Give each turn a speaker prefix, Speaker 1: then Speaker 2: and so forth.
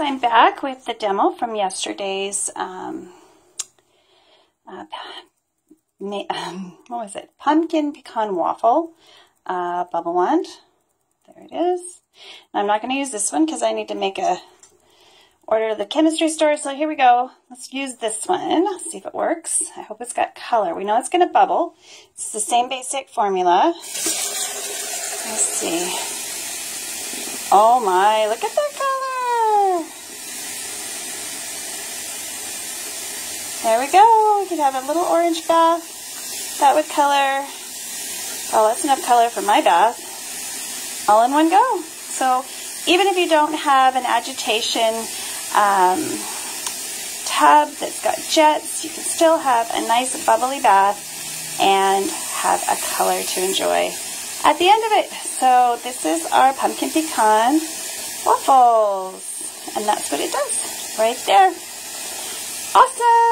Speaker 1: I'm back with the demo from yesterday's what was it? Pumpkin pecan waffle bubble wand. There it is. Now, I'm not going to use this one because I need to make a order to the chemistry store. So here we go. Let's use this one. See if it works. I hope it's got color. We know it's going to bubble. It's the same basic formula. Let's see. Oh my! Look at that color. There we go. We could have a little orange bath. That would color. Oh, that's enough color for my bath. All in one go. So even if you don't have an agitation tub that's got jets, you can still have a nice bubbly bath and have a color to enjoy at the end of it. So this is our pumpkin pecan waffles. And that's what it does right there. Awesome!